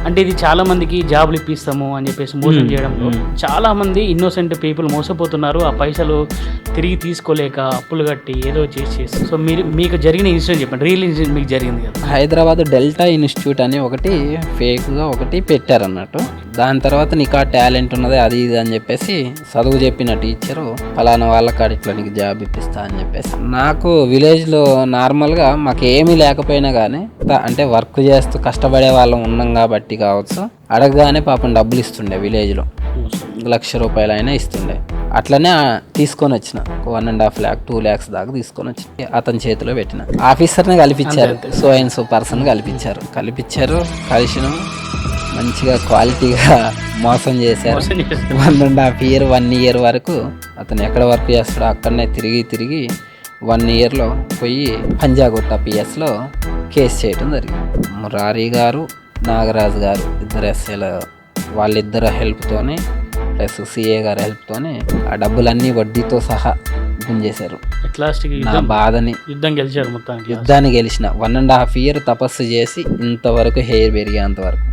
అంటే ఇది చాలా మందికి జాబ్లు ఇప్పిస్తాము అని చెప్పేసి మోసం చేయడంలో చాలా మంది ఇన్నోసెంట్ పీపుల్ మోసపోతున్నారు. ఆ పైసలు తిరిగి తీసుకోలేక అప్పులు కట్టి ఏదో చేసి సో మీకు జరిగిన ఇన్సిడెంట్ చెప్పండి. రియల్ ఇన్సిడెంట్ మీకు జరిగింది కదా. హైదరాబాద్ డెల్టా ఇన్స్టిట్యూట్ అని ఒకటి ఫేక్గా ఒకటి పెట్టారన్నట్టు. దాని తర్వాత నీకు ఆ టాలెంట్ ఉన్నది అది ఇది అని చెప్పేసి చదువు చెప్పిన టీచరు ఫలానా వాళ్ళ కాడిట్లో నీకు జాబ్ ఇప్పిస్తా అని చెప్పేసి. నాకు విలేజ్లో నార్మల్గా మాకు ఏమీ లేకపోయినా కానీ అంటే వర్క్ చేస్తూ కష్టపడే వాళ్ళం ఉన్నాం కాబట్టి కావచ్చు, అడగగానే పాపం డబ్బులు ఇస్తుండే. విలేజ్లో ₹1,00,000 అయినా ఇస్తుండే. అట్లనే తీసుకొని వచ్చిన 1.5 lakh 2 lakhs దాకా తీసుకొని వచ్చి అతని చేతిలో పెట్టిన. ఆఫీసర్ని కల్పించారు, సో అండ్ సో పర్సన్ కల్పించారు. కలిసిన మంచిగా క్వాలిటీగా మోసం చేశారు. 1.5 year 1 year వరకు అతను ఎక్కడ వర్క్ చేస్తాడో అక్కడనే తిరిగి 1 yearలో పోయి పంజాగుట్ట పిఎస్లో కేసు చేయడం జరిగింది. మురారి గారు, నాగరాజు గారు ఇద్దరు ఎస్ఐల వాళ్ళిద్దరు హెల్ప్తోనే ప్లస్ సిఏ గారి హెల్ప్తోనే ఆ డబ్బులన్నీ వడ్డీతో సహా గుంజేశారు. నా బాధని యుద్ధాన్ని గెలిచిన 1.5 year తపస్సు చేసి ఇంతవరకు హెయిర్ పెరిగేంత వరకు